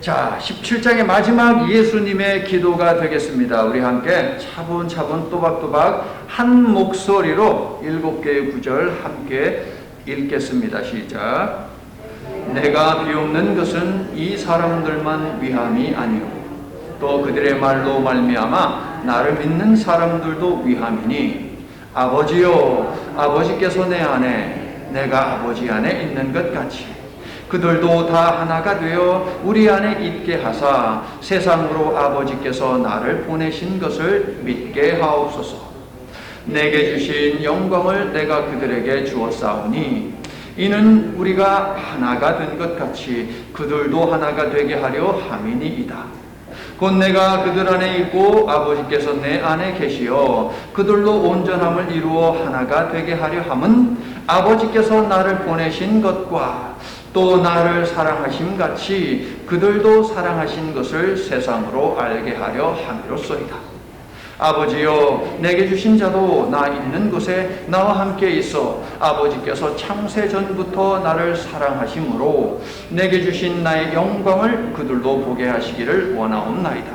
자, 17장의 마지막 예수님의 기도가 되겠습니다. 우리 함께 차분차분 또박또박 한 목소리로 7개의 구절 함께 읽겠습니다. 시작. 내가 비옵는 것은 이 사람들만 위함이 아니오 또 그들의 말로 말미암아 나를 믿는 사람들도 위함이니 아버지요 아버지께서 내 안에 내가 아버지 안에 있는 것 같이 그들도 다 하나가 되어 우리 안에 있게 하사 세상으로 아버지께서 나를 보내신 것을 믿게 하옵소서. 내게 주신 영광을 내가 그들에게 주었사오니 이는 우리가 하나가 된 것 같이 그들도 하나가 되게 하려 함이니이다. 곧 내가 그들 안에 있고 아버지께서 내 안에 계시어 그들로 온전함을 이루어 하나가 되게 하려 함은 아버지께서 나를 보내신 것과 또 나를 사랑하심 같이 그들도 사랑하신 것을 세상으로 알게 하려 함이로소이다. 아버지여 내게 주신 자도 나 있는 곳에 나와 함께 있어 아버지께서 창세 전부터 나를 사랑하심으로 내게 주신 나의 영광을 그들도 보게 하시기를 원하옵나이다.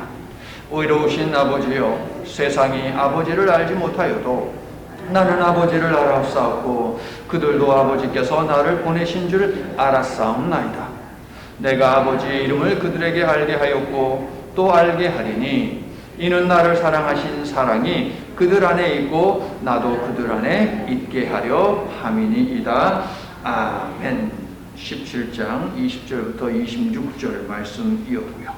의로우신 아버지여 세상이 아버지를 알지 못하여도 나는 아버지를 알았사옵고 그들도 아버지께서 나를 보내신 줄 알았사옵나이다. 내가 아버지의 이름을 그들에게 알게 하였고 또 알게 하리니 이는 나를 사랑하신 사랑이 그들 안에 있고 나도 그들 안에 있게 하려 함이니이다. 아멘. 17장 20절부터 26절 말씀 이어보고요.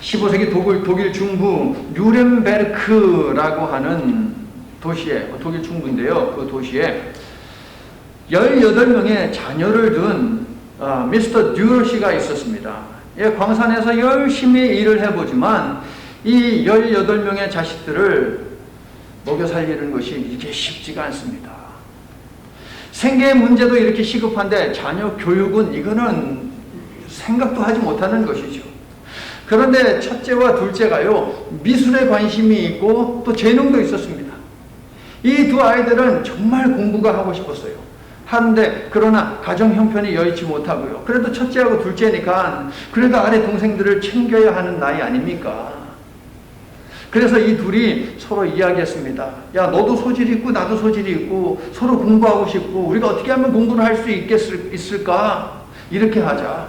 15세기 독일 중부 뉘렌베르크라고 하는 도시에, 독일 중부인데요. 그 도시에 18명의 자녀를 둔 미스터 듀러시가 있었습니다. 예, 광산에서 열심히 일을 해보지만 이 18명의 자식들을 먹여 살리는 것이 이게 쉽지가 않습니다. 생계의 문제도 이렇게 시급한데 자녀 교육은 이거는 생각도 하지 못하는 것이죠. 그런데 첫째와 둘째가요, 미술에 관심이 있고 또 재능도 있었습니다. 이 두 아이들은 정말 공부가 하고 싶었어요. 하는데 그러나 가정 형편이 여의치 못하고요. 그래도 첫째하고 둘째니까 그래도 아래 동생들을 챙겨야 하는 나이 아닙니까? 그래서 이 둘이 서로 이야기했습니다. 야, 너도 소질이 있고 나도 소질이 있고 서로 공부하고 싶고 우리가 어떻게 하면 공부를 할 수 있을까? 이렇게 하자.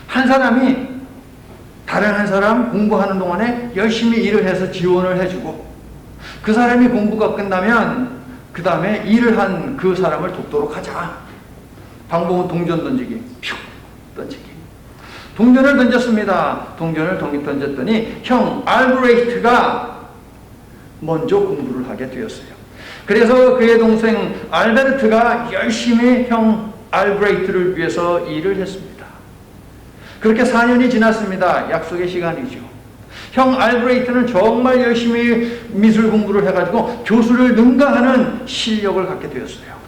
한 사람이 다른 한 사람 공부하는 동안에 열심히 일을 해서 지원을 해주고 그 사람이 공부가 끝나면 그 다음에 일을 한 그 사람을 돕도록 하자. 방법은 동전 던지기. 퓨 던지기. 동전을 던졌습니다. 동전을 던졌더니 형 알브레이트가 먼저 공부를 하게 되었어요. 그래서 그의 동생 알베르트가 열심히 형 알브레이트를 위해서 일을 했습니다. 그렇게 4년이 지났습니다. 약속의 시간이죠. 형 알브레이트는 정말 열심히 미술 공부를 해가지고 교수를 능가하는 실력을 갖게 되었어요.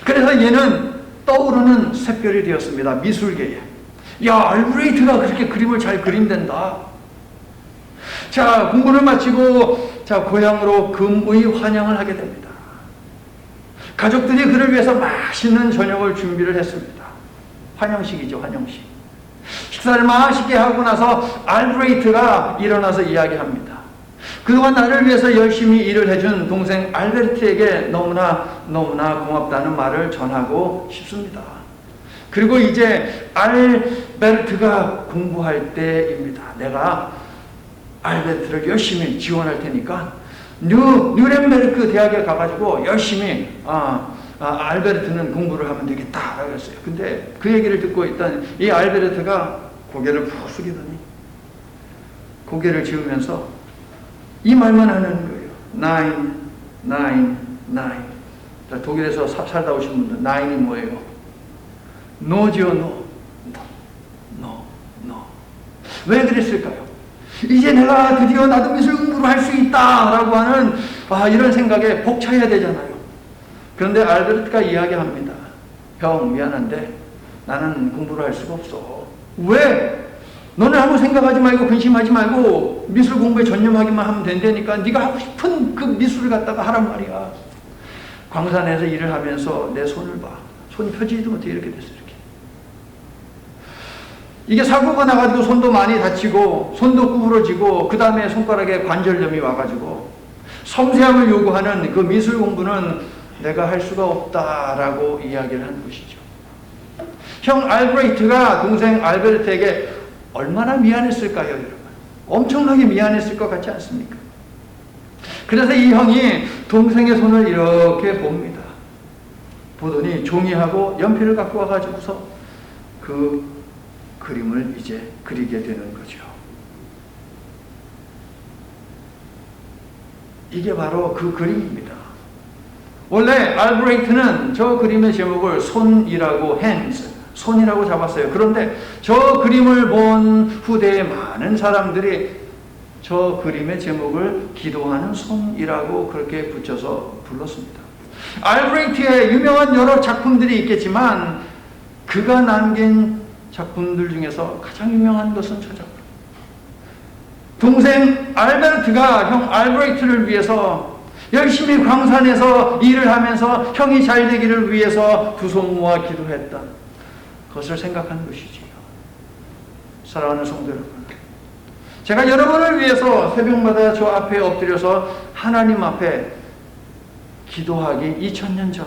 그래서 얘는 떠오르는 샛별이 되었습니다. 미술계에. 야, 알브레이트가 그렇게 그림을 잘 그린댄다. 자, 공부를 마치고 자, 고향으로 금의 환영을 하게 됩니다. 가족들이 그를 위해서 맛있는 저녁을 준비를 했습니다. 환영식이죠, 환영식. 식사를 맛있게 하고 나서 알브레이트가 일어나서 이야기합니다. 그동안 나를 위해서 열심히 일을 해준 동생 알베르트에게 너무나 고맙다는 말을 전하고 싶습니다. 그리고 이제 알베르트가 공부할 때입니다. 내가 알베르트를 열심히 지원할 테니까 뉘렌베르크 대학에 가가지고 열심히 알베르트는 공부를 하면 되겠다라고 했어요. 근데 그 얘기를 듣고 있던 이 알베르트가 고개를 푹 숙이더니 고개를 지으면서 이 말만 하는 거예요. 9. 자, 독일에서 살다 오신 분들 9이 뭐예요? 노지요, 노. 왜 그랬을까요? 이제 내가 드디어 나도 미술 공부를 할 수 있다라고 하는 이런 생각에 벅차야 되잖아요. 그런데 알베르트가 이야기합니다. 형, 미안한데 나는 공부를 할 수가 없어. 왜? 너는 아무 생각하지 말고 근심하지 말고 미술 공부에 전념하기만 하면 된다니까 네가 하고 싶은 그 미술을 갖다가 하란 말이야. 광산에서 일을 하면서 내 손을 봐. 손이 펴지지도 못해 이렇게 됐어. 이렇게. 이게 사고가 나가지고 손도 많이 다치고 손도 구부러지고 그 다음에 손가락에 관절염이 와가지고 섬세함을 요구하는 그 미술 공부는 내가 할 수가 없다라고 이야기를 한 것이죠. 형 알브레이트가 동생 알베르트에게 얼마나 미안했을까요, 여러분? 엄청나게 미안했을 것 같지 않습니까? 그래서 이 형이 동생의 손을 이렇게 봅니다. 보더니 종이하고 연필을 갖고 와가지고서 그 그림을 이제 그리게 되는 거죠. 이게 바로 그 그림입니다. 원래 알브레이트는 저 그림의 제목을 손이라고 hands, 손이라고 잡았어요. 그런데 저 그림을 본 후대의 많은 사람들이 저 그림의 제목을 기도하는 손이라고 그렇게 붙여서 불렀습니다. 알브레이트의 유명한 여러 작품들이 있겠지만 그가 남긴 작품들 중에서 가장 유명한 것은 저 작품. 동생 알베르트가 형 알브레이트를 위해서 열심히 광산에서 일을 하면서 형이 잘 되기를 위해서 두 손 모아 기도했던 그것을 생각하는 것이지요. 사랑하는 성도 여러분, 제가 여러분을 위해서 새벽마다 저 앞에 엎드려서 하나님 앞에 기도하기 2000년 전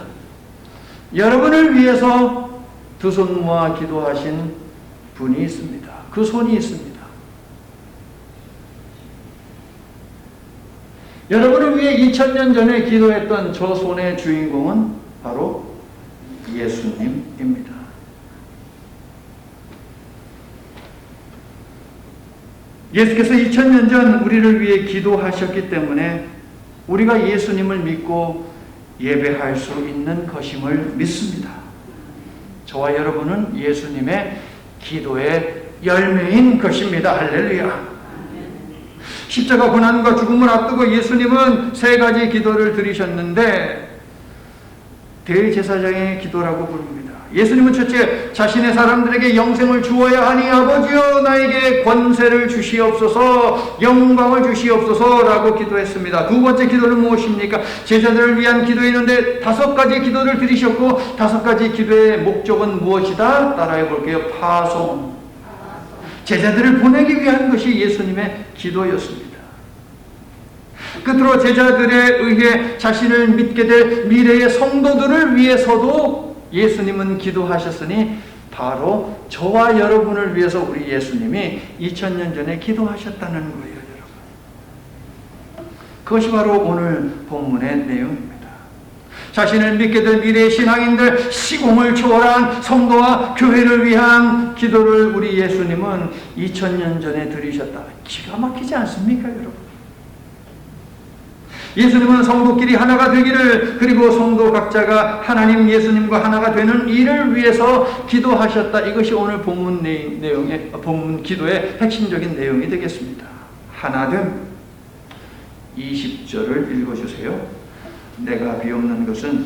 여러분을 위해서 두 손 모아 기도하신 분이 있습니다. 그 손이 있습니다. 여러분을 위해 2000년 전에 기도했던 저 손의 주인공은 바로 예수님입니다. 예수께서 2000년 전 우리를 위해 기도하셨기 때문에 우리가 예수님을 믿고 예배할 수 있는 것임을 믿습니다. 저와 여러분은 예수님의 기도의 열매인 것입니다. 할렐루야. 십자가 고난과 죽음을 앞두고 예수님은 세 가지 기도를 드리셨는데 대제사장의 기도라고 부릅니다. 예수님은 첫째, 자신의 사람들에게 영생을 주어야 하니 아버지여 나에게 권세를 주시옵소서, 영광을 주시옵소서라고 기도했습니다. 두 번째 기도는 무엇입니까? 제자들을 위한 기도였는데 5가지 기도를 드리셨고 5가지 기도의 목적은 무엇이다? 따라해 볼게요. 파송. 제자들을 보내기 위한 것이 예수님의 기도였습니다. 끝으로 제자들에 의해 자신을 믿게 될 미래의 성도들을 위해서도 예수님은 기도하셨으니 바로 저와 여러분을 위해서 우리 예수님이 2000년 전에 기도하셨다는 거예요, 여러분. 그것이 바로 오늘 본문의 내용입니다. 자신을 믿게 될 미래의 신앙인들, 시공을 초월한 성도와 교회를 위한 기도를 우리 예수님은 2000년 전에 드리셨다. 기가 막히지 않습니까, 여러분? 예수님은 성도끼리 하나가 되기를, 그리고 성도 각자가 하나님 예수님과 하나가 되는 일을 위해서 기도하셨다. 이것이 오늘 본문 내용의 본문 기도의 핵심적인 내용이 되겠습니다. 하나됨. 20절을 읽어주세요. 내가 비옵는 것은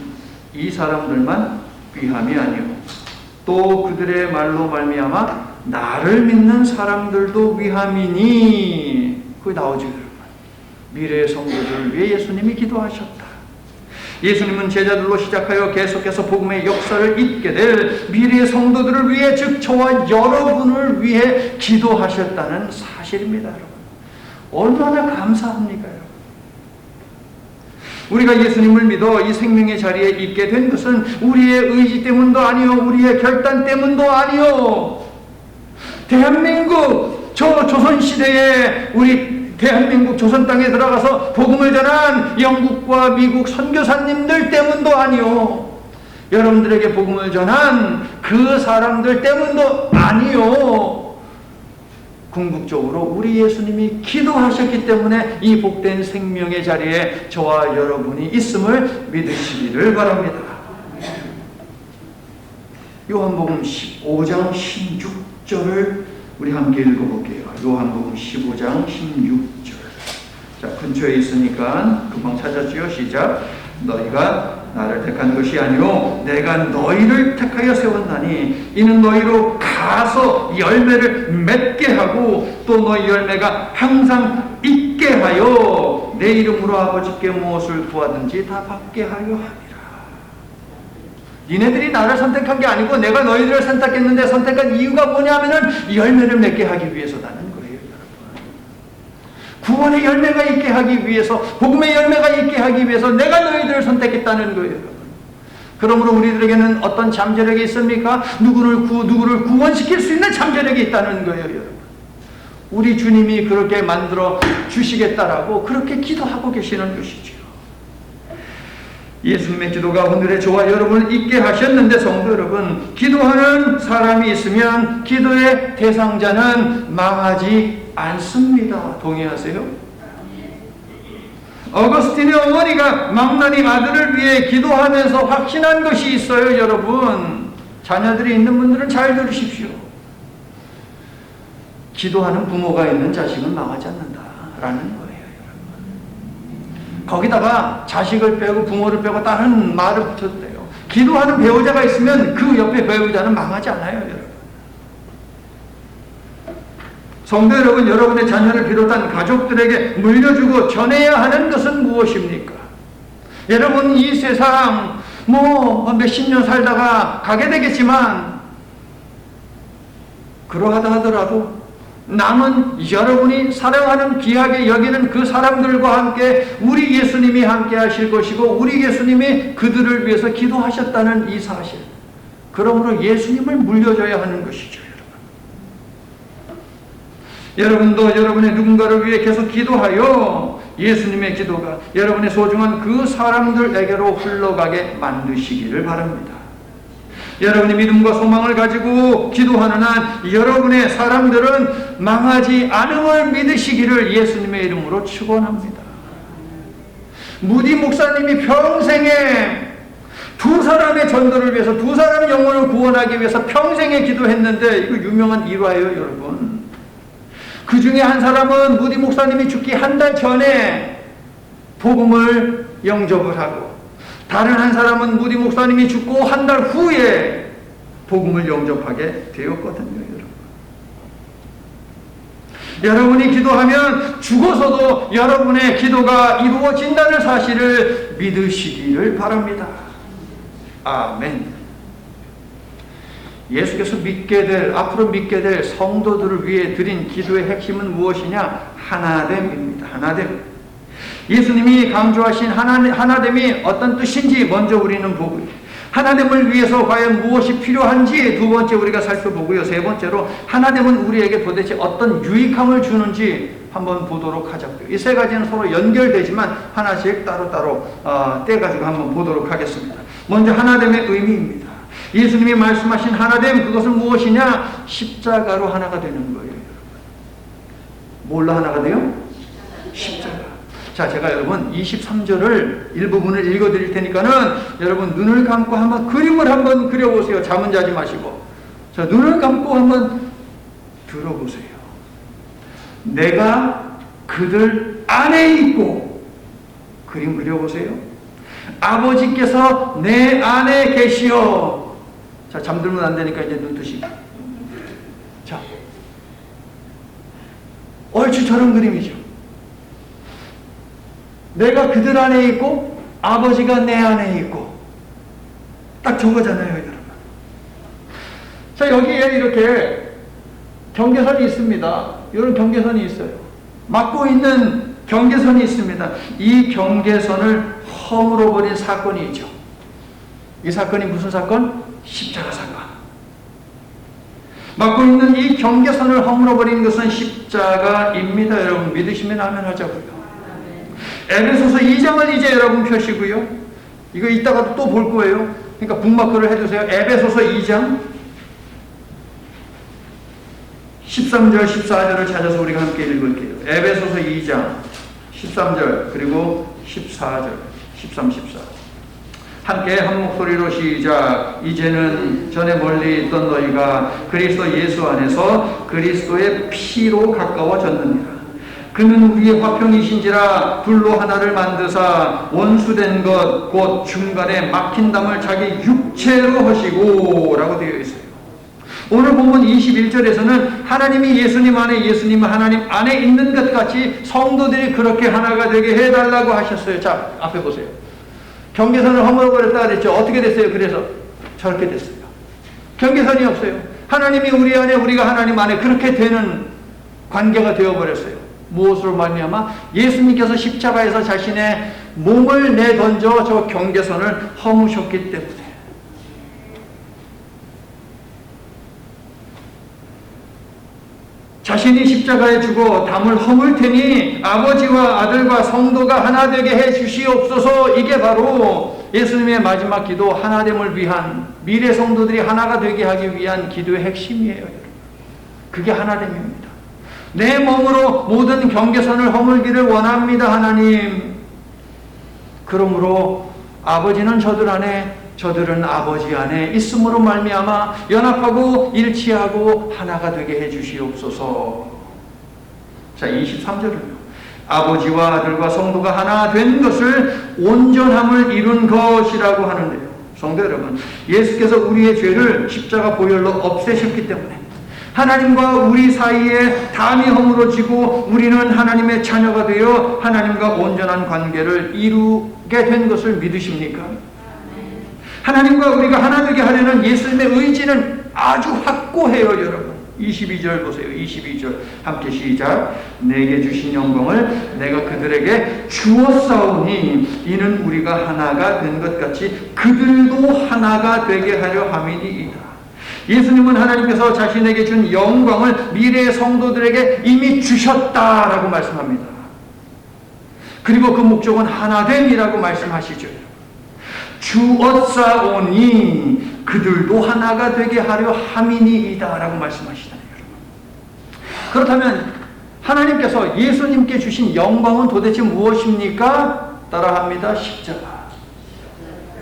이 사람들만 비함이 아니오 또 그들의 말로 말미암아 나를 믿는 사람들도 위함이니. 그게 나오죠, 여러분. 미래의 성도들을 위해 예수님이 기도하셨다. 예수님은 제자들로 시작하여 계속해서 복음의 역사를 잇게 될 미래의 성도들을 위해, 즉 저와 여러분을 위해 기도하셨다는 사실입니다, 여러분. 얼마나 감사합니까, 여러분. 우리가 예수님을 믿어 이 생명의 자리에 있게 된 것은 우리의 의지 때문도 아니요, 우리의 결단 때문도 아니요. 대한민국 저 조선시대에 우리 대한민국 조선 땅에 들어가서 복음을 전한 영국과 미국 선교사님들 때문도 아니요, 여러분들에게 복음을 전한 그 사람들 때문도 아니요, 궁극적으로 우리 예수님이 기도하셨기 때문에 이 복된 생명의 자리에 저와 여러분이 있음을 믿으시기를 바랍니다. 요한복음 15장 16절을 우리 함께 읽어볼게요. 요한복음 15장 16절. 자, 근처에 있으니까 금방 찾았지요. 시작. 너희가 나를 택한 것이 아니오 내가 너희를 택하여 세웠나니 이는 너희로 가서 열매를 맺게 하고 또 너희 열매가 항상 있게 하여 내 이름으로 아버지께 무엇을 구하든지 다 받게 하려 함이라. 니네들이 나를 선택한 게 아니고 내가 너희들을 선택했는데 선택한 이유가 뭐냐면은 열매를 맺게 하기 위해서라는 거예요, 여러분. 구원의 열매가 있게 하기 위해서, 복음의 열매가 있게 하기 위해서 내가 너희들을 선택했다는 거예요, 여러분. 그러므로 우리들에게는 어떤 잠재력이 있습니까? 누구를 구원시킬 수 있는 잠재력이 있다는 거예요, 여러분. 우리 주님이 그렇게 만들어 주시겠다라고 그렇게 기도하고 계시는 것이죠. 예수님의 기도가 오늘의 저와 여러분을 있게 하셨는데, 성도 여러분, 기도하는 사람이 있으면 기도의 대상자는 망하지 않습니다. 동의하세요? 어거스틴의 어머니가 망나니 아들을 위해 기도하면서 확신한 것이 있어요, 여러분. 자녀들이 있는 분들은 잘 들으십시오. 기도하는 부모가 있는 자식은 망하지 않는다라는 거예요, 여러분. 거기다가 자식을 빼고 부모를 빼고 다른 말을 붙여도 돼요. 기도하는 배우자가 있으면 그 옆에 배우자는 망하지 않아요, 여러분. 성도 여러분, 여러분의 자녀를 비롯한 가족들에게 물려주고 전해야 하는 것은 무엇입니까? 여러분, 이 세상 몇십 년 살다가 가게 되겠지만, 그러하다 하더라도 남은 여러분이 사랑하는 귀하게 여기는 그 사람들과 함께 우리 예수님이 함께 하실 것이고, 우리 예수님이 그들을 위해서 기도하셨다는 이 사실, 그러므로 예수님을 물려줘야 하는 것이죠. 여러분도 여러분의 누군가를 위해 계속 기도하여 예수님의 기도가 여러분의 소중한 그 사람들에게로 흘러가게 만드시기를 바랍니다. 여러분이 믿음과 소망을 가지고 기도하는 한 여러분의 사람들은 망하지 않음을 믿으시기를 예수님의 이름으로 축원합니다. 무디 목사님이 평생에 두 사람의 전도를 위해서, 두 사람 영혼을 구원하기 위해서 평생에 기도했는데, 이거 유명한 일화예요, 여러분. 그 중에 한 사람은 무디 목사님이 죽기 한 달 전에 복음을 영접을 하고, 다른 한 사람은 무디 목사님이 죽고 한 달 후에 복음을 영접하게 되었거든요, 여러분. 여러분이 기도하면 죽어서도 여러분의 기도가 이루어진다는 사실을 믿으시기를 바랍니다. 아멘. 예수께서 앞으로 믿게 될 성도들을 위해 드린 기도의 핵심은 무엇이냐? 하나됨입니다. 하나됨. 예수님이 강조하신 하나됨이 어떤 뜻인지 먼저 우리는 보고요. 하나됨을 위해서 과연 무엇이 필요한지 두 번째 우리가 살펴보고요. 세 번째로 하나됨은 우리에게 도대체 어떤 유익함을 주는지 한번 보도록 하자고요. 이 세 가지는 서로 연결되지만 하나씩 따로따로 떼가지고 한번 보도록 하겠습니다. 먼저 하나됨의 의미입니다. 예수님이 말씀하신 하나됨, 그것은 무엇이냐? 십자가로 하나가 되는 거예요. 뭘로 하나가 돼요? 십자가. 자, 제가 여러분 23절을 일부분을 읽어드릴 테니까는 여러분 눈을 감고 한번 그림을 한번 그려보세요. 잠은 자지 마시고. 자, 눈을 감고 한번 들어보세요. 내가 그들 안에 있고, 그림 그려보세요. 아버지께서 내 안에 계시어. 자, 잠들면 안 되니까 이제 눈 뜨시고. 자, 얼추 저런 그림이죠. 내가 그들 안에 있고 아버지가 내 안에 있고, 딱 저거잖아요, 여러분. 자, 여기에 이렇게 경계선이 있습니다. 이런 경계선이 있어요. 막고 있는 경계선이 있습니다. 이 경계선을 허물어 버린 사건이 있죠. 이 사건이 무슨 사건? 십자가 사건. 막고 있는 이 경계선을 허물어 버린 것은 십자가입니다. 여러분 믿으시면 아멘 하자고요. 에베소서 2장을 이제 여러분 펴시고요. 이거 이따가도 또 볼 거예요. 그러니까 북마크를 해주세요. 에베소서 2장 13절 14절을 찾아서 우리가 함께 읽을게요. 에베소서 2장 13절 그리고 14절 13, 14 함께 한 목소리로 시작. 이제는 전에 멀리 있던 너희가 그리스도 예수 안에서 그리스도의 피로 가까워졌느니라. 그는 우리의 화평이신지라 둘로 하나를 만드사 원수된 것 곧 중간에 막힌 담을 자기 육체로 하시고 라고 되어 있어요. 오늘 본문 21절에서는 하나님이 예수님 안에, 예수님은 하나님 안에 있는 것 같이 성도들이 그렇게 하나가 되게 해달라고 하셨어요. 자, 앞에 보세요. 경계선을 허물어버렸다 그랬죠. 어떻게 됐어요? 그래서 저렇게 됐어요. 경계선이 없어요. 하나님이 우리 안에, 우리가 하나님 안에 그렇게 되는 관계가 되어버렸어요. 무엇으로 말미암아? 예수님께서 십자가에서 자신의 몸을 내던져 저 경계선을 허무셨기 때문에. 자신이 십자가에 죽어 담을 허물 테니 아버지와 아들과 성도가 하나 되게 해 주시옵소서. 이게 바로 예수님의 마지막 기도, 하나됨을 위한, 미래 성도들이 하나가 되게 하기 위한 기도의 핵심이에요. 여러분. 그게 하나됨입니다. 내 몸으로 모든 경계선을 허물기를 원합니다, 하나님. 그러므로 아버지는 저들 안에, 저들은 아버지 안에 있음으로 말미암아 연합하고 일치하고 하나가 되게 해 주시옵소서. 자, 23절은요. 아버지와 아들과 성도가 하나 된 것을 온전함을 이룬 것이라고 하는데요. 성도 여러분, 예수께서 우리의 죄를 십자가 보혈로 없애셨기 때문에 하나님과 우리 사이에 담이 허물어지고 우리는 하나님의 자녀가 되어 하나님과 온전한 관계를 이루게 된 것을 믿으십니까? 하나님과 우리가 하나 되게 하려는 예수님의 의지는 아주 확고해요, 여러분. 22절 보세요. 22절 함께 시작. 내게 주신 영광을 내가 그들에게 주었사오니 이는 우리가 하나가 된 것 같이 그들도 하나가 되게 하려 함이니이다. 예수님은 하나님께서 자신에게 준 영광을 미래의 성도들에게 이미 주셨다라고 말씀합니다. 그리고 그 목적은 하나됨이라고 말씀하시죠. 주었사오니 그들도 하나가 되게 하려 함이니이다 라고 말씀하시잖아요. 그렇다면 하나님께서 예수님께 주신 영광은 도대체 무엇입니까? 따라합니다. 십자가.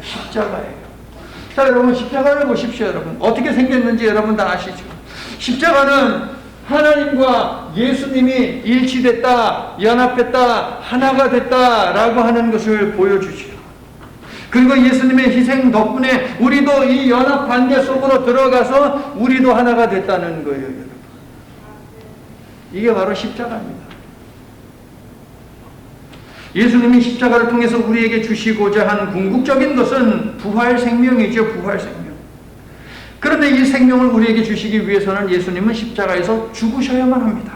십자가예요. 자, 여러분, 십자가를 보십시오. 여러분, 어떻게 생겼는지 여러분 다 아시죠? 십자가는 하나님과 예수님이 일치됐다, 연합했다, 하나가 됐다라고 하는 것을 보여주죠. 그리고 예수님의 희생 덕분에 우리도 이 연합 관계 속으로 들어가서 우리도 하나가 됐다는 거예요, 여러분. 이게 바로 십자가입니다. 예수님이 십자가를 통해서 우리에게 주시고자 한 궁극적인 것은 부활 생명이죠, 부활 생명. 그런데 이 생명을 우리에게 주시기 위해서는 예수님은 십자가에서 죽으셔야만 합니다.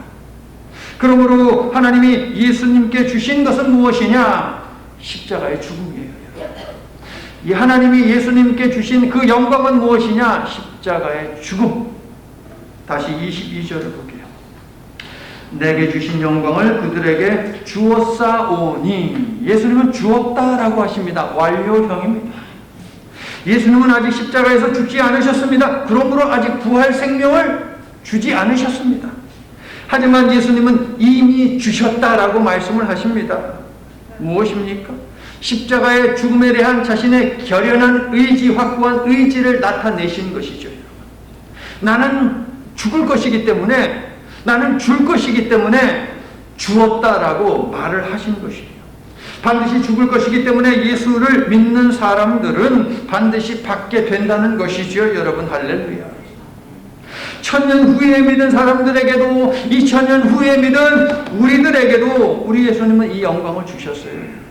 그러므로 하나님이 예수님께 주신 것은 무엇이냐? 십자가의 죽음이에요. 이 하나님이 예수님께 주신 그 영광은 무엇이냐? 십자가의 죽음. 다시 22절을 볼게요. 내게 주신 영광을 그들에게 주었사오니. 예수님은 주었다라고 하십니다. 완료형입니다. 예수님은 아직 십자가에서 죽지 않으셨습니다. 그러므로 아직 부활 생명을 주지 않으셨습니다. 하지만 예수님은 이미 주셨다라고 말씀을 하십니다. 무엇입니까? 십자가의 죽음에 대한 자신의 결연한 의지, 확고한 의지를 나타내신 것이죠. 나는 죽을 것이기 때문에, 나는 줄 것이기 때문에 주었다라고 말을 하신 것이에요. 반드시 죽을 것이기 때문에 예수를 믿는 사람들은 반드시 받게 된다는 것이죠. 여러분, 할렐루야. 1000년 후에 믿은 사람들에게도 2000년 후에 믿은 우리들에게도 우리 예수님은 이 영광을 주셨어요.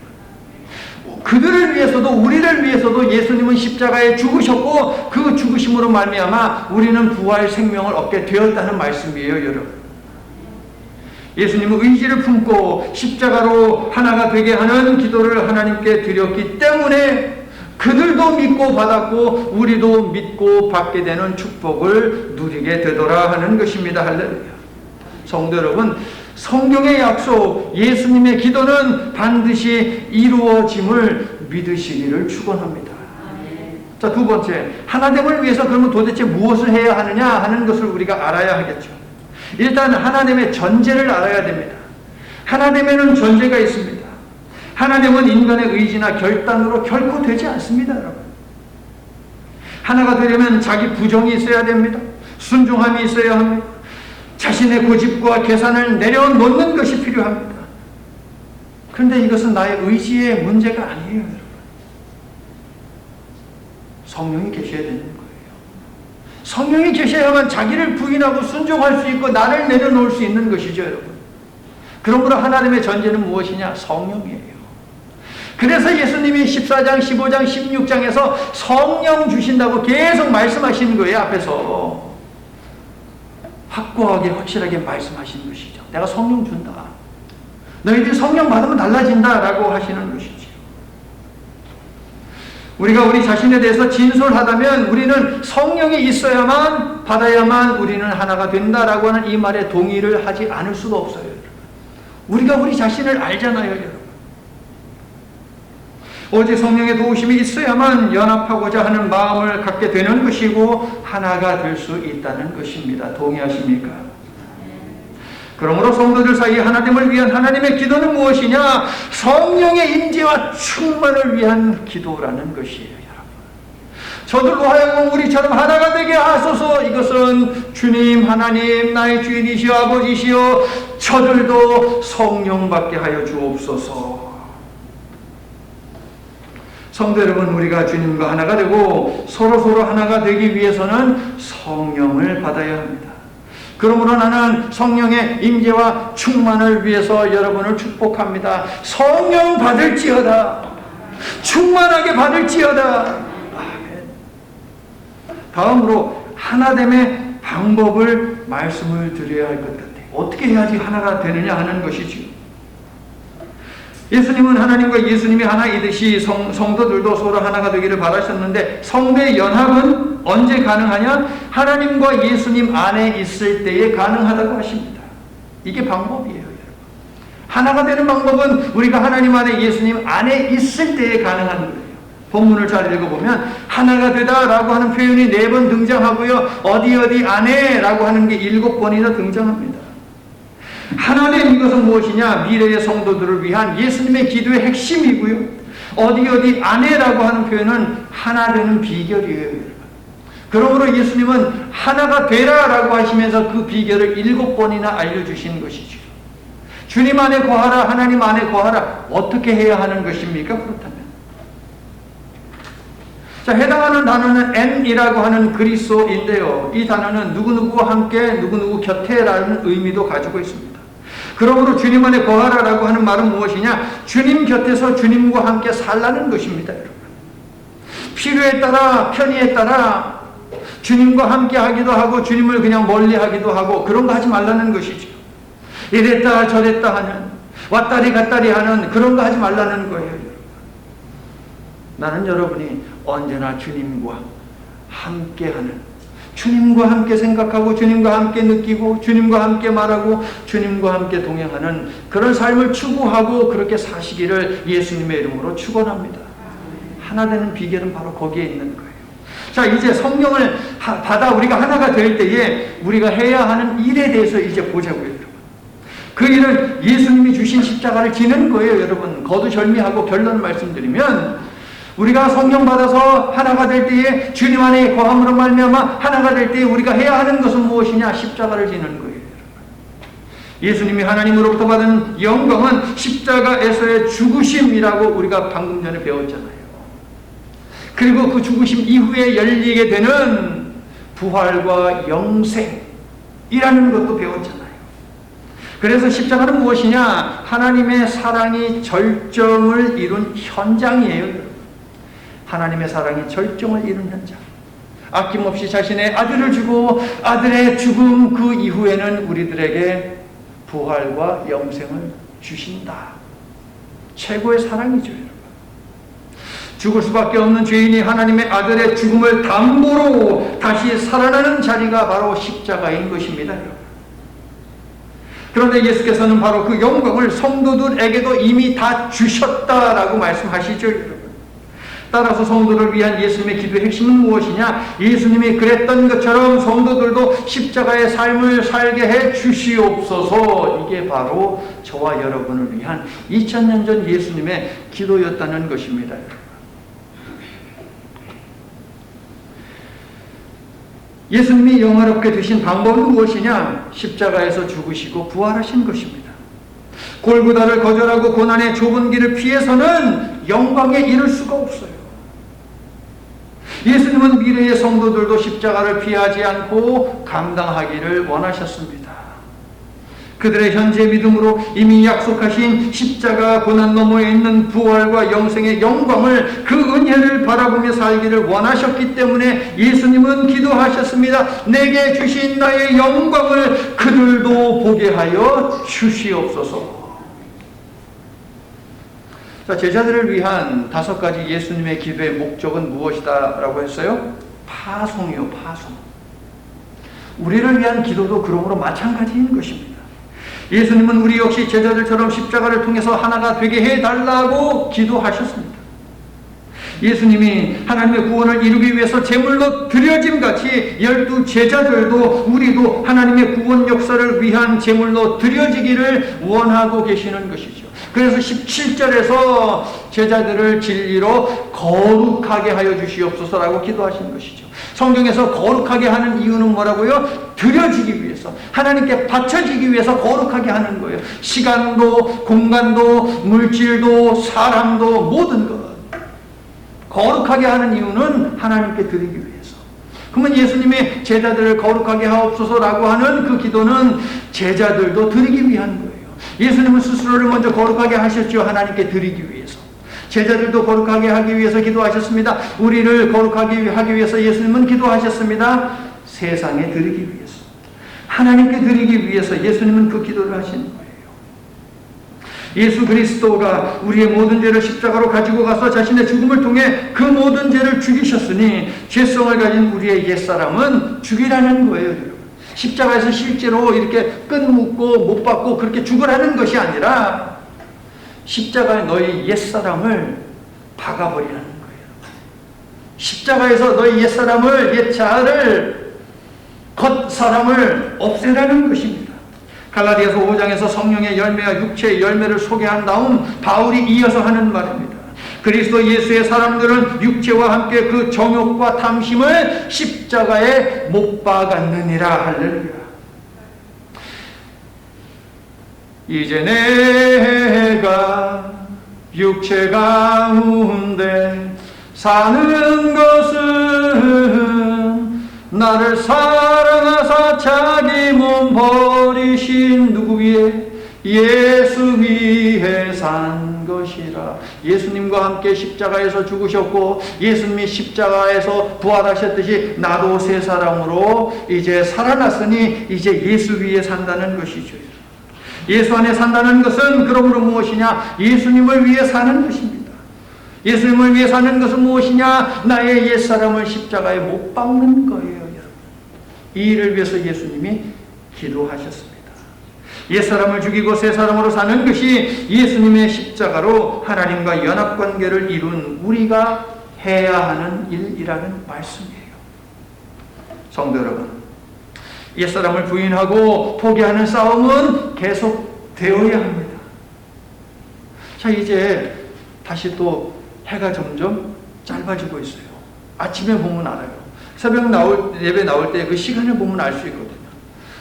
그들을 위해서도 우리를 위해서도 예수님은 십자가에 죽으셨고 그 죽으심으로 말미암아 우리는 부활 생명을 얻게 되었다는 말씀이에요, 여러분. 예수님은 의지를 품고 십자가로 하나가 되게 하는 기도를 하나님께 드렸기 때문에 그들도 믿고 받았고 우리도 믿고 받게 되는 축복을 누리게 되더라 하는 것입니다. 할렐루야. 성도 여러분, 성경의 약속, 예수님의 기도는 반드시 이루어짐을 믿으시기를 축원합니다. 자, 두 번째, 하나됨을 위해서 그러면 도대체 무엇을 해야 하느냐 하는 것을 우리가 알아야 하겠죠. 일단 하나됨의 전제를 알아야 됩니다. 하나됨에는 전제가 있습니다. 하나됨은 인간의 의지나 결단으로 결코 되지 않습니다, 여러분. 하나가 되려면 자기 부정이 있어야 됩니다. 순종함이 있어야 합니다. 자신의 고집과 계산을 내려놓는 것이 필요합니다. 그런데 이것은 나의 의지의 문제가 아니에요, 여러분. 성령이 계셔야 되는 거예요. 성령이 계셔야만 자기를 부인하고 순종할 수 있고 나를 내려놓을 수 있는 것이죠, 여러분. 그러므로 하나님의 전제는 무엇이냐? 성령이에요. 그래서 예수님이 14장, 15장, 16장에서 성령 주신다고 계속 말씀하시는 거예요. 앞에서 확고하게 확실하게 말씀하시는 것이죠. 내가 성령 준다. 너희들이 성령 받으면 달라진다라고 하시는 것이죠. 우리가 우리 자신에 대해서 진솔하다면 우리는 성령이 있어야만 받아야만 우리는 하나가 된다라고 하는 이 말에 동의를 하지 않을 수가 없어요. 여러분. 우리가 우리 자신을 알잖아요. 여러분. 오직 성령의 도우심이 있어야만 연합하고자 하는 마음을 갖게 되는 것이고 하나가 될 수 있다는 것입니다. 동의하십니까? 그러므로 성도들 사이 하나됨을 위한 하나님의 기도는 무엇이냐? 성령의 임재와 충만을 위한 기도라는 것이에요. 여러분. 저들로 하여금 우리처럼 하나가 되게 하소서. 이것은 주님 하나님 나의 주인이시여 아버지시여 저들도 성령 받게 하여 주옵소서. 성도 여러분, 우리가 주님과 하나가 되고 서로 하나가 되기 위해서는 성령을 받아야 합니다. 그러므로 나는 성령의 임재와 충만을 위해서 여러분을 축복합니다. 성령 받을지어다. 충만하게 받을지어다. 아멘. 다음으로 하나됨의 방법을 말씀을 드려야 할 것 같아요. 어떻게 해야지 하나가 되느냐 하는 것이죠. 예수님은 하나님과 예수님이 하나이듯이 성도들도 서로 하나가 되기를 바라셨는데 성도의 연합은 언제 가능하냐? 하나님과 예수님 안에 있을 때에 가능하다고 하십니다. 이게 방법이에요. 여러분. 하나가 되는 방법은 우리가 하나님 안에 예수님 안에 있을 때에 가능한 거예요. 본문을 잘 읽어보면 하나가 되다라고 하는 표현이 4번 등장하고요. 어디 안에 라고 하는 게 7번이나 등장합니다. 하나된 이것은 무엇이냐? 미래의 성도들을 위한 예수님의 기도의 핵심이고요. 어디 안에라고 하는 표현은 하나 되는 비결이에요. 그러므로 예수님은 하나가 되라라고 하시면서 그 비결을 7번이나 알려주신 것이죠. 주님 안에 거하라, 하나님 안에 거하라. 어떻게 해야 하는 것입니까? 그렇다면 자, 해당하는 단어는 N이라고 하는 그리스어인데요. 이 단어는 누구누구와 함께 누구누구 곁에라는 의미도 가지고 있습니다. 그러므로 주님 안에 거하라라고 하는 말은 무엇이냐? 주님 곁에서 주님과 함께 살라는 것입니다. 여러분. 필요에 따라 편의에 따라 주님과 함께 하기도 하고 주님을 그냥 멀리 하기도 하고 그런 거 하지 말라는 것이죠. 이랬다 저랬다 하는 왔다리 갔다리 하는 그런 거 하지 말라는 거예요. 여러분. 나는 여러분이 언제나 주님과 함께 하는, 주님과 함께 생각하고 주님과 함께 느끼고 주님과 함께 말하고 주님과 함께 동행하는 그런 삶을 추구하고 그렇게 사시기를 예수님의 이름으로 축원합니다. 하나 되는 비결은 바로 거기에 있는 거예요. 자, 이제 성령을 받아 우리가 하나가 될 때에 우리가 해야 하는 일에 대해서 이제 보자고요, 여러분. 그 일은 예수님이 주신 십자가를 지는 거예요, 여러분. 거두절미하고 결론 말씀드리면 우리가 성령 받아서 하나가 될 때에 주님 안에 거함으로 말미암아 하나가 될 때에 우리가 해야 하는 것은 무엇이냐? 십자가를 지는 거예요. 예수님이 하나님으로부터 받은 영광은 십자가에서의 죽으심이라고 우리가 방금 전에 배웠잖아요. 그리고 그 죽으심 이후에 열리게 되는 부활과 영생이라는 것도 배웠잖아요. 그래서 십자가는 무엇이냐? 하나님의 사랑이 절정을 이룬 현장이에요. 하나님의 사랑이 절정을 이룬 현장. 아낌없이 자신의 아들을 주고 아들의 죽음 그 이후에는 우리들에게 부활과 영생을 주신다. 최고의 사랑이죠, 여러분. 죽을 수밖에 없는 죄인이 하나님의 아들의 죽음을 담보로 다시 살아나는 자리가 바로 십자가인 것입니다, 여러분. 그런데 예수께서는 바로 그 영광을 성도들에게도 이미 다 주셨다라고 말씀하시죠, 여러분. 따라서 성도를 위한 예수님의 기도의 핵심은 무엇이냐? 예수님이 그랬던 것처럼 성도들도 십자가의 삶을 살게 해 주시옵소서. 이게 바로 저와 여러분을 위한 2000년 전 예수님의 기도였다는 것입니다. 예수님이 영화롭게 되신 방법은 무엇이냐? 십자가에서 죽으시고 부활하신 것입니다. 골고다를 거절하고 고난의 좁은 길을 피해서는 영광에 이를 수가 없어요. 예수님은 미래의 성도들도 십자가를 피하지 않고 감당하기를 원하셨습니다. 그들의 현재 믿음으로 이미 약속하신 십자가 고난 너머에 있는 부활과 영생의 영광을, 그 은혜를 바라보며 살기를 원하셨기 때문에 예수님은 기도하셨습니다. 내게 주신 나의 영광을 그들도 보게 하여 주시옵소서. 자, 제자들을 위한 5가지 예수님의 기도의 목적은 무엇이다 라고 했어요? 파송이요, 파송. 우리를 위한 기도도 그러므로 마찬가지인 것입니다. 예수님은 우리 역시 제자들처럼 십자가를 통해서 하나가 되게 해달라고 기도하셨습니다. 예수님이 하나님의 구원을 이루기 위해서 제물로 드려짐 같이 12 제자들도, 우리도 하나님의 구원 역사를 위한 제물로 드려지기를 원하고 계시는 것이죠. 그래서 17절에서 제자들을 진리로 거룩하게 하여 주시옵소서라고 기도하신 것이죠. 성경에서 거룩하게 하는 이유는 뭐라고요? 드려지기 위해서, 하나님께 바쳐지기 위해서 거룩하게 하는 거예요. 시간도, 공간도, 물질도, 사람도, 모든 것 거룩하게 하는 이유는 하나님께 드리기 위해서. 그러면 예수님이 제자들을 거룩하게 하옵소서라고 하는 그 기도는 제자들도 드리기 위한 거예요. 예수님은 스스로를 먼저 거룩하게 하셨죠. 하나님께 드리기 위해서. 제자들도 거룩하게 하기 위해서 기도하셨습니다. 우리를 거룩하게 하기 위해서 예수님은 기도하셨습니다. 세상에 드리기 위해서, 하나님께 드리기 위해서 예수님은 그 기도를 하신 거예요. 예수 그리스도가 우리의 모든 죄를 십자가로 가지고 가서 자신의 죽음을 통해 그 모든 죄를 죽이셨으니 죄성을 가진 우리의 옛사람은 죽이라는 거예요, 여러분. 십자가에서 실제로 이렇게 끈 묶고 못 박고 그렇게 죽으라는 것이 아니라 십자가에 너희 옛사람을 박아버리라는 거예요. 십자가에서 너희 옛사람을, 옛자아를, 겉사람을 없애라는 것입니다. 갈라디아서 5장에서 성령의 열매와 육체의 열매를 소개한 다음 바울이 이어서 하는 말입니다. 그리스도 예수의 사람들은 육체와 함께 그 정욕과 탐심을 십자가에 못 박았느니라. 할렐루야. 이제 내가 육체 가운데 사는 것은 나를 사랑하사 자기 몸 버리신 누구 위에? 예수 위에 산 것이라. 예수님과 함께 십자가에서 죽으셨고 예수님이 십자가에서 부활하셨듯이 나도 새 사람으로 이제 살아났으니 이제 예수 위에 산다는 것이죠. 예수 안에 산다는 것은 그러므로 무엇이냐? 예수님을 위해 사는 것입니다. 예수님을 위해 사는 것은 무엇이냐? 나의 옛사람을 십자가에 못 박는 거예요, 여러분. 이 일을 위해서 예수님이 기도하셨습니다. 옛사람을 죽이고 새 사람으로 사는 것이 예수님의 십자가로 하나님과 연합관계를 이룬 우리가 해야 하는 일이라는 말씀이에요. 성도 여러분, 옛사람을 부인하고 포기하는 싸움은 계속 되어야 합니다. 자, 이제 다시 또 해가 점점 짧아지고 있어요. 아침에 보면 알아요. 새벽 예배 나올 때 그 시간을 보면 알 수 있거든요.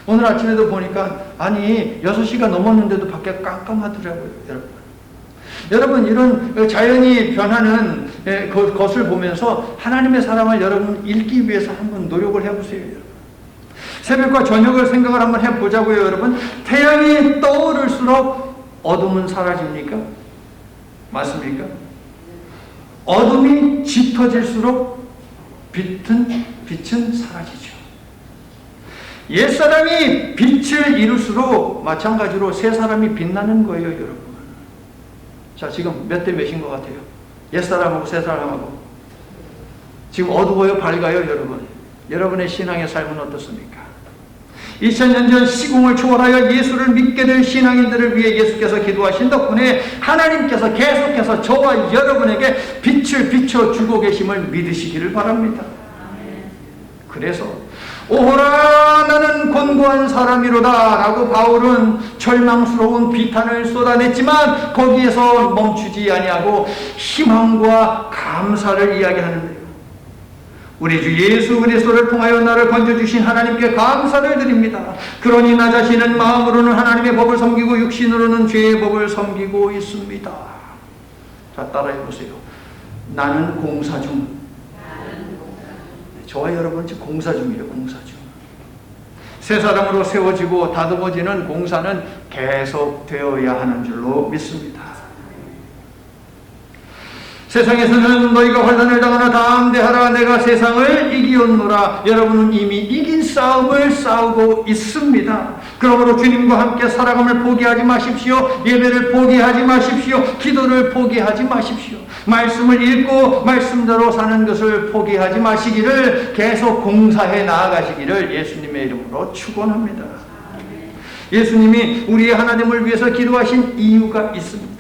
오늘 아침에도 보니까 아니 6시가 넘었는데도 밖에 깜깜하더라고요, 여러분. 여러분, 이런 자연이 변하는 것을 보면서 하나님의 사랑을 여러분 읽기 위해서 한번 노력을 해보세요, 여러분. 새벽과 저녁을 생각을 한번 해보자고요, 여러분. 태양이 떠오를수록 어둠은 사라집니까? 맞습니까? 어둠이 짙어질수록 빛은 사라지죠. 옛사람이 빛을 이룰수록 마찬가지로 새사람이 빛나는 거예요, 여러분. 자, 지금 몇 대 몇인 것 같아요? 옛사람하고 새사람하고. 지금 어두워요, 밝아요, 여러분? 여러분의 신앙의 삶은 어떻습니까? 2000년 전 시공을 초월하여 예수를 믿게 될 신앙인들을 위해 예수께서 기도하신 덕분에 하나님께서 계속해서 저와 여러분에게 빛을 비춰주고 계심을 믿으시기를 바랍니다. 그래서 오호라 나는 곤고한 사람이로다 라고 바울은 절망스러운 비탄을 쏟아냈지만 거기에서 멈추지 아니하고 희망과 감사를 이야기하는데요. 우리 주 예수 그리스도를 통하여 나를 건져주신 하나님께 감사를 드립니다. 그러니 나 자신은 마음으로는 하나님의 법을 섬기고 육신으로는 죄의 법을 섬기고 있습니다. 자, 따라해보세요. 나는 공사 중. 저와 여러분 지금 공사 중이에요. 공사 중. 새 사람으로 세워지고 다듬어지는 공사는 계속되어야 하는 줄로 믿습니다. 세상에서는 너희가 환난을 당하나 담대하라 내가 세상을 이기었노라. 여러분은 이미 이긴 싸움을 싸우고 있습니다. 그러므로 주님과 함께 살아감을 포기하지 마십시오. 예배를 포기하지 마십시오. 기도를 포기하지 마십시오. 말씀을 읽고 말씀대로 사는 것을 포기하지 마시기를, 계속 공사해 나아가시기를 예수님의 이름으로 축원합니다. 예수님이 우리의 하나됨을 위해서 기도하신 이유가 있습니다.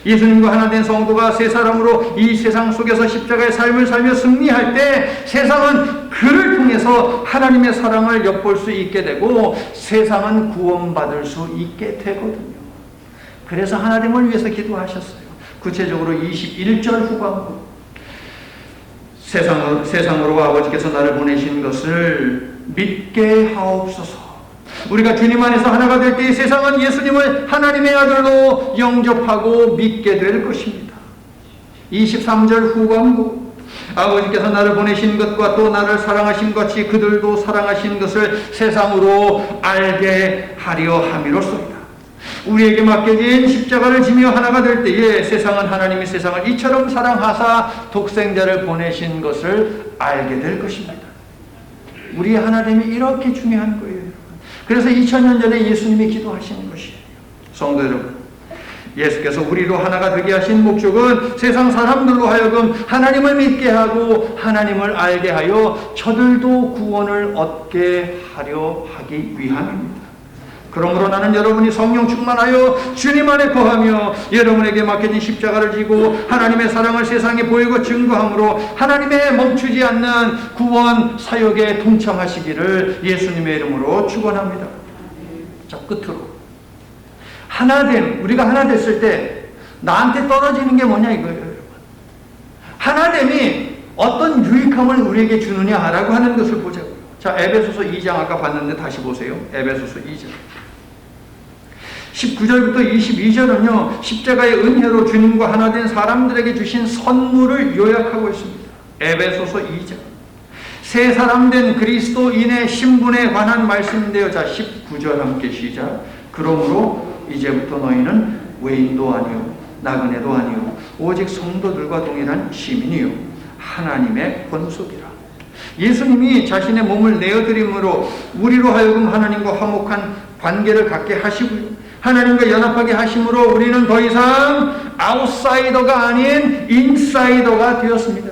예수님과 하나 된 성도가 새 사람으로 이 세상 속에서 십자가의 삶을 살며 승리할 때 세상은 그를 통해서 하나님의 사랑을 엿볼 수 있게 되고 세상은 구원받을 수 있게 되거든요. 그래서 하나님을 위해서 기도하셨어요. 구체적으로 21절 후반부, 세상으로 아버지께서 나를 보내신 것을 믿게 하옵소서. 우리가 주님 안에서 하나가 될 때 세상은 예수님을 하나님의 아들로 영접하고 믿게 될 것입니다. 23절 후반부, 아버지께서 나를 보내신 것과 또 나를 사랑하신 것 같이 그들도 사랑하신 것을 세상으로 알게 하려 함이로소이다. 우리에게 맡겨진 십자가를 지며 하나가 될 때에 세상은 하나님이 세상을 이처럼 사랑하사 독생자를 보내신 것을 알게 될 것입니다. 우리의 하나됨이 이렇게 중요한 거예요. 그래서 2000년 전에 예수님이 기도하시는 것이에요. 성도 여러분, 예수께서 우리로 하나가 되게 하신 목적은 세상 사람들로 하여금 하나님을 믿게 하고 하나님을 알게 하여 저들도 구원을 얻게 하려 하기 위함입니다. 그러므로 나는 여러분이 성령 충만하여 주님 안에 거하며 여러분에게 맡겨진 십자가를 지고 하나님의 사랑을 세상에 보이고 증거함으로 하나님의 멈추지 않는 구원 사역에 동참하시기를 예수님의 이름으로 축원합니다. 자, 끝으로 하나됨, 우리가 하나 됐을 때 나한테 떨어지는 게 뭐냐 이거예요. 여러분, 하나됨이 어떤 유익함을 우리에게 주느냐라고 하는 것을 보자고요. 자, 에베소서 2장 아까 봤는데 다시 보세요. 에베소서 2장 19절부터 22절은요, 십자가의 은혜로 주님과 하나 된 사람들에게 주신 선물을 요약하고 있습니다. 에베소서 2장. 새 사람 된 그리스도인의 신분에 관한 말씀인데요. 자, 19절 함께 시작. 그러므로 이제부터 너희는 외인도 아니요, 나그네도 아니요, 오직 성도들과 동일한 시민이요, 하나님의 권속이라. 예수님이 자신의 몸을 내어드림으로 우리로 하여금 하나님과 화목한 관계를 갖게 하시고요, 하나님과 연합하게 하심으로 우리는 더 이상 아웃사이더가 아닌 인사이더가 되었습니다.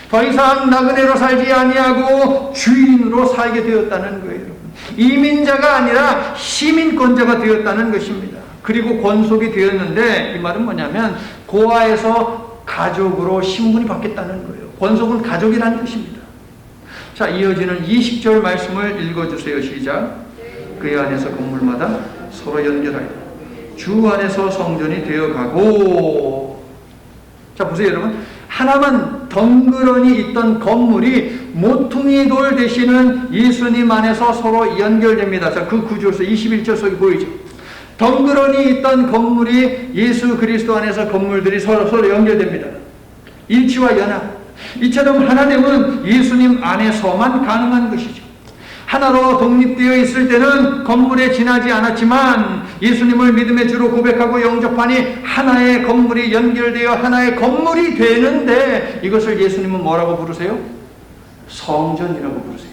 더 이상 나그네로 살지 아니하고 주인으로 살게 되었다는 거예요. 이민자가 아니라 시민권자가 되었다는 것입니다. 그리고 권속이 되었는데 이 말은 뭐냐면 고아에서 가족으로 신분이 바뀌었다는 거예요. 권속은 가족이라는 뜻입니다. 자, 이어지는 20절 말씀을 읽어주세요. 시작. 그의 안에서 건물마다 서로 연결하여 주 안에서 성전이 되어가고. 자, 보세요 여러분, 하나만 덩그러니 있던 건물이 모퉁이 돌 되시는 예수님 안에서 서로 연결됩니다. 자, 그 구조에서 21절 속에 보이죠. 덩그러니 있던 건물이 예수 그리스도 안에서 건물들이 서로 연결됩니다. 일치와 연합. 이처럼 하나됨은 예수님 안에서만 가능한 것이죠. 하나로 독립되어 있을 때는 건물에 지나지 않았지만 예수님을 믿음의 주로 고백하고 영접하니 하나의 건물이 연결되어 하나의 건물이 되는데 이것을 예수님은 뭐라고 부르세요? 성전이라고 부르세요.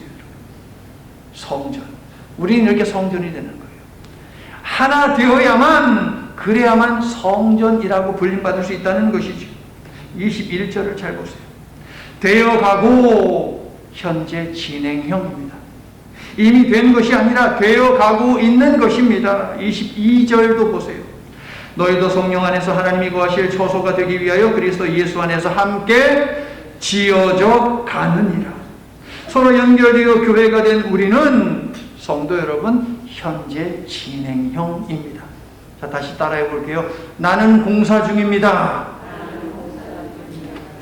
성전. 우리는 이렇게 성전이 되는 거예요. 하나 되어야만, 그래야만 성전이라고 불림받을 수 있다는 것이죠. 21절을 잘 보세요. 되어가고 현재 진행형입니다. 이미 된 것이 아니라 되어가고 있는 것입니다. 22절도 보세요. 너희도 성령 안에서 하나님이 거하실 처소가 되기 위하여 그리스도 예수 안에서 함께 지어져 가느니라. 서로 연결되어 교회가 된 우리는 성도 여러분 현재 진행형입니다. 자, 다시 따라해 볼게요. 나는 공사 중입니다.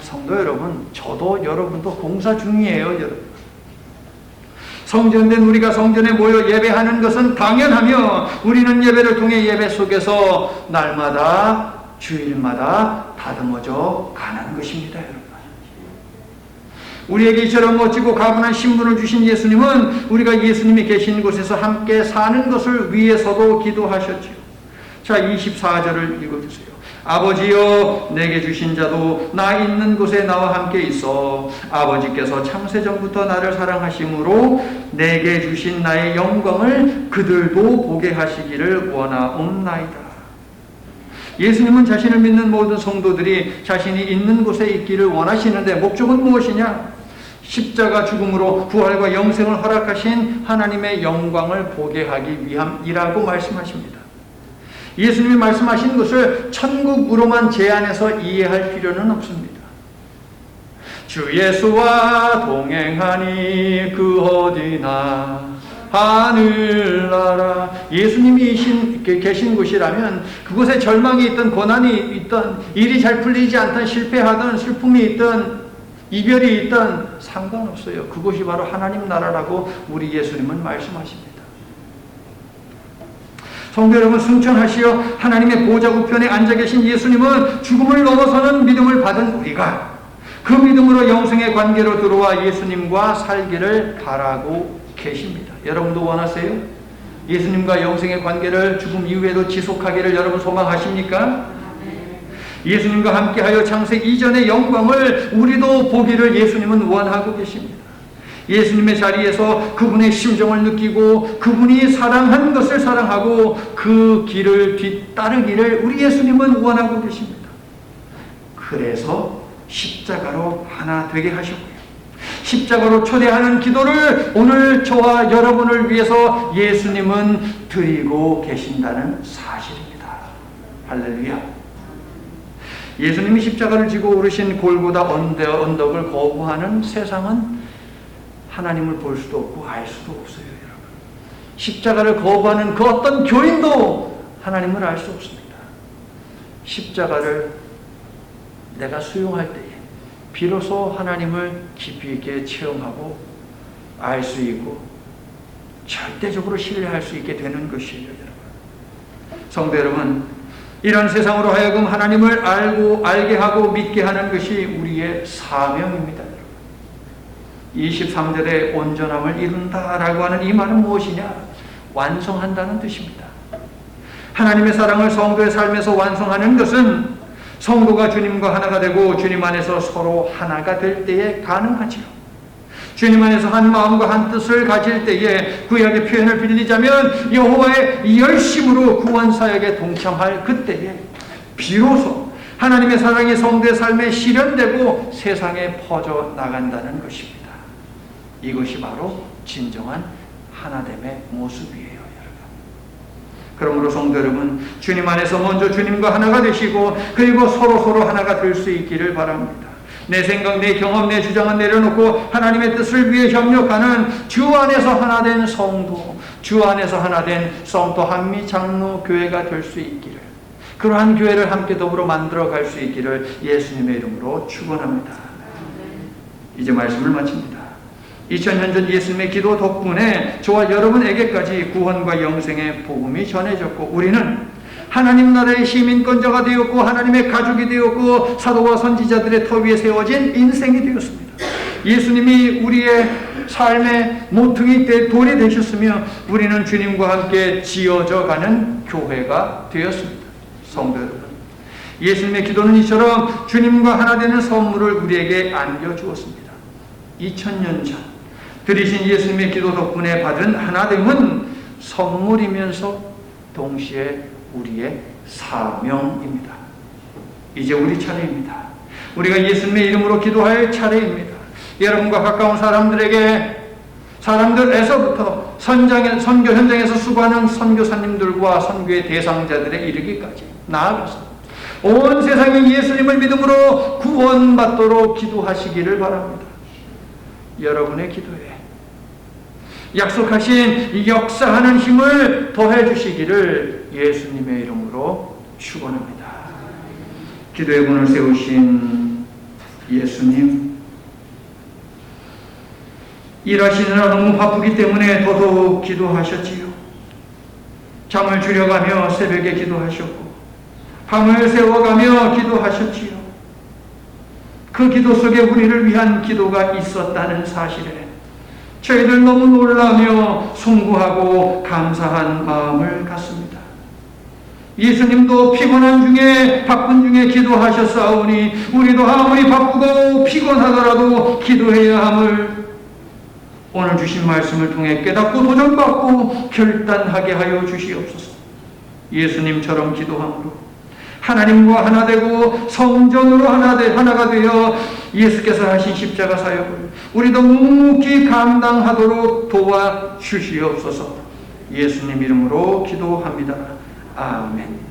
성도 여러분, 저도 여러분도 공사 중이에요. 여러분, 성전된 우리가 성전에 모여 예배하는 것은 당연하며 우리는 예배를 통해 예배 속에서 날마다 주일마다 다듬어져 가는 것입니다. 여러분, 우리에게 이처럼 멋지고 가분한 신분을 주신 예수님은 우리가 예수님이 계신 곳에서 함께 사는 것을 위해서도 기도하셨지요. 자, 24절을 읽어주세요. 아버지여, 내게 주신 자도 나 있는 곳에 나와 함께 있어 아버지께서 창세전부터 나를 사랑하심으로 내게 주신 나의 영광을 그들도 보게 하시기를 원하옵나이다. 예수님은 자신을 믿는 모든 성도들이 자신이 있는 곳에 있기를 원하시는데 목적은 무엇이냐? 십자가 죽음으로 부활과 영생을 허락하신 하나님의 영광을 보게 하기 위함이라고 말씀하십니다. 예수님이 말씀하신 것을 천국으로만 제한해서 이해할 필요는 없습니다. 주 예수와 동행하니 그 어디나 하늘나라. 예수님이 계신 곳이라면 그곳에 절망이 있든 고난이 있든 일이 잘 풀리지 않든 실패하든 슬픔이 있든 이별이 있든 상관없어요. 그곳이 바로 하나님 나라라고 우리 예수님은 말씀하십니다. 성도 여러분, 승천하시어 하나님의 보좌 우편에 앉아 계신 예수님은 죽음을 넘어서는 믿음을 받은 우리가 그 믿음으로 영생의 관계로 들어와 예수님과 살기를 바라고 계십니다. 여러분도 원하세요? 예수님과 영생의 관계를 죽음 이후에도 지속하기를 여러분 소망하십니까? 예수님과 함께하여 창세 이전의 영광을 우리도 보기를 예수님은 원하고 계십니다. 예수님의 자리에서 그분의 심정을 느끼고 그분이 사랑한 것을 사랑하고 그 길을 뒤따르기를 우리 예수님은 원하고 계십니다. 그래서 십자가로 하나 되게 하셨고요. 십자가로 초대하는 기도를 오늘 저와 여러분을 위해서 예수님은 드리고 계신다는 사실입니다. 할렐루야. 예수님이 십자가를 지고 오르신 골고다 언덕을 거부하는 세상은 하나님을 볼 수도 없고 알 수도 없어요, 여러분. 십자가를 거부하는 그 어떤 교인도 하나님을 알 수 없습니다. 십자가를 내가 수용할 때에 비로소 하나님을 깊이 있게 체험하고 알 수 있고 절대적으로 신뢰할 수 있게 되는 것이에요, 여러분. 성도 여러분, 이런 세상으로 하여금 하나님을 알게 하고 믿게 하는 것이 우리의 사명입니다. 23절에 온전함을 이룬다라고 하는 이 말은 무엇이냐? 완성한다는 뜻입니다. 하나님의 사랑을 성도의 삶에서 완성하는 것은 성도가 주님과 하나가 되고 주님 안에서 서로 하나가 될 때에 가능하지요. 주님 안에서 한 마음과 한 뜻을 가질 때에 구약의 표현을 빌리자면 여호와의 열심으로 구원 사역에 동참할 그때에 비로소 하나님의 사랑이 성도의 삶에 실현되고 세상에 퍼져 나간다는 것입니다. 이것이 바로 진정한 하나됨의 모습이에요, 여러분. 그러므로 성도 여러분, 주님 안에서 먼저 주님과 하나가 되시고 그리고 서로 하나가 될 수 있기를 바랍니다. 내 생각, 내 경험, 내 주장은 내려놓고 하나님의 뜻을 위해 협력하는 주 안에서 하나 된 성도, 주 안에서 하나 된 성도 한미 장로 교회가 될 수 있기를, 그러한 교회를 함께 더불어 만들어 갈 수 있기를 예수님의 이름으로 축원합니다. 이제 말씀을 마칩니다. 2000년 전 예수님의 기도 덕분에 저와 여러분에게까지 구원과 영생의 복음이 전해졌고 우리는 하나님 나라의 시민권자가 되었고 하나님의 가족이 되었고 사도와 선지자들의 터 위에 세워진 인생이 되었습니다. 예수님이 우리의 삶의 모퉁이 돌이 되셨으며 우리는 주님과 함께 지어져 가는 교회가 되었습니다. 성도 여러분, 예수님의 기도는 이처럼 주님과 하나 되는 선물을 우리에게 안겨주었습니다. 2000년 전 드리신 예수님의 기도 덕분에 받은 하나됨은 선물이면서 동시에 우리의 사명입니다. 이제 우리 차례입니다. 우리가 예수님의 이름으로 기도할 차례입니다. 여러분과 가까운 사람들에서부터 선교 현장에서 수고하는 선교사님들과 선교의 대상자들에 이르기까지 나아가서 온 세상이 예수님을 믿음으로 구원받도록 기도하시기를 바랍니다. 여러분의 기도에 약속하신 역사하는 힘을 더해 주시기를 예수님의 이름으로 축원합니다. 기도의 문을 세우신 예수님, 일하시느라 너무 바쁘기 때문에 더더욱 기도하셨지요. 잠을 줄여가며 새벽에 기도하셨고 밤을 새워가며 기도하셨지요. 그 기도 속에 우리를 위한 기도가 있었다는 사실에 저희들 너무 놀라며 송구하고 감사한 마음을 갖습니다. 예수님도 피곤한 중에 바쁜 중에 기도하셨사오니 우리도 아무리 바쁘고 피곤하더라도 기도해야 함을 오늘 주신 말씀을 통해 깨닫고 도전받고 결단하게 하여 주시옵소서. 예수님처럼 기도함으로 하나님과 하나 되고 성전으로 하나가 되어 예수께서 하신 십자가 사역을 우리도 묵묵히 감당하도록 도와주시옵소서. 예수님 이름으로 기도합니다. 아멘.